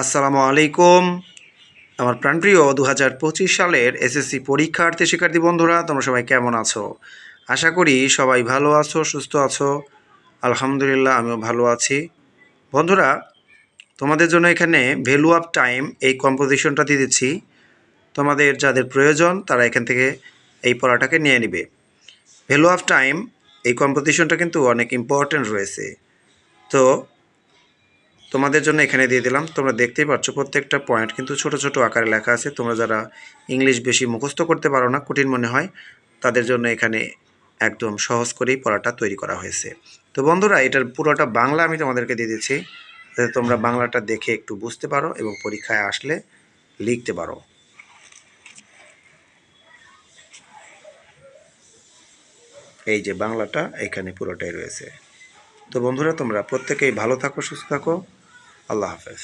আসসালামু আলাইকুম। আমার প্রাণপ্রিয় ২০২৫ সালের এসএসসি পরীক্ষার্থী শিক্ষার্থী বন্ধুরা, তোমরা সবাই কেমন আছো? আশা করি সবাই ভালো আছো, সুস্থ আছো। আলহামদুলিল্লাহ, আমিও ভালো আছি। বন্ধুরা, তোমাদের জন্য এখানে ভ্যালু অফ টাইম এই কম্পোজিশনটা দিয়ে দিচ্ছি। তোমাদের যাদের প্রয়োজন তারা এখান থেকে এই পড়াটাকে নিয়ে নিবে। ভ্যালু অফ টাইম এই কম্পোজিশনটা কিন্তু অনেক ইম্পর্ট্যান্ট রয়েছে। তো তোমাদের জন্য এখানে দিয়ে দিলাম। তোমরা দেখতেই পাচ্ছ প্রত্যেকটা পয়েন্ট কিন্তু ছোট ছোট আকারে লেখা আছে। তোমরা যারা ইংলিশ বেশি মুখস্থ করতে পারো না, কঠিন মনে হয়, তাদের জন্য এখানে একদম সহজ করেই পড়াটা তৈরি করা হয়েছে। তো বন্ধুরা, এটার পুরোটা বাংলা আমি তোমাদেরকে দিয়ে দিচ্ছি, যাতে তোমরা বাংলাটা দেখে একটু বুঝতে পারো এবং পরীক্ষায় আসলে লিখতে পারো। এই যে বাংলাটা এখানে পুরোটাই রয়েছে। তো বন্ধুরা, তোমরা প্রত্যেকেই ভালো থাকো, সুস্থ থাকো। আল্লাহ হাফেজ।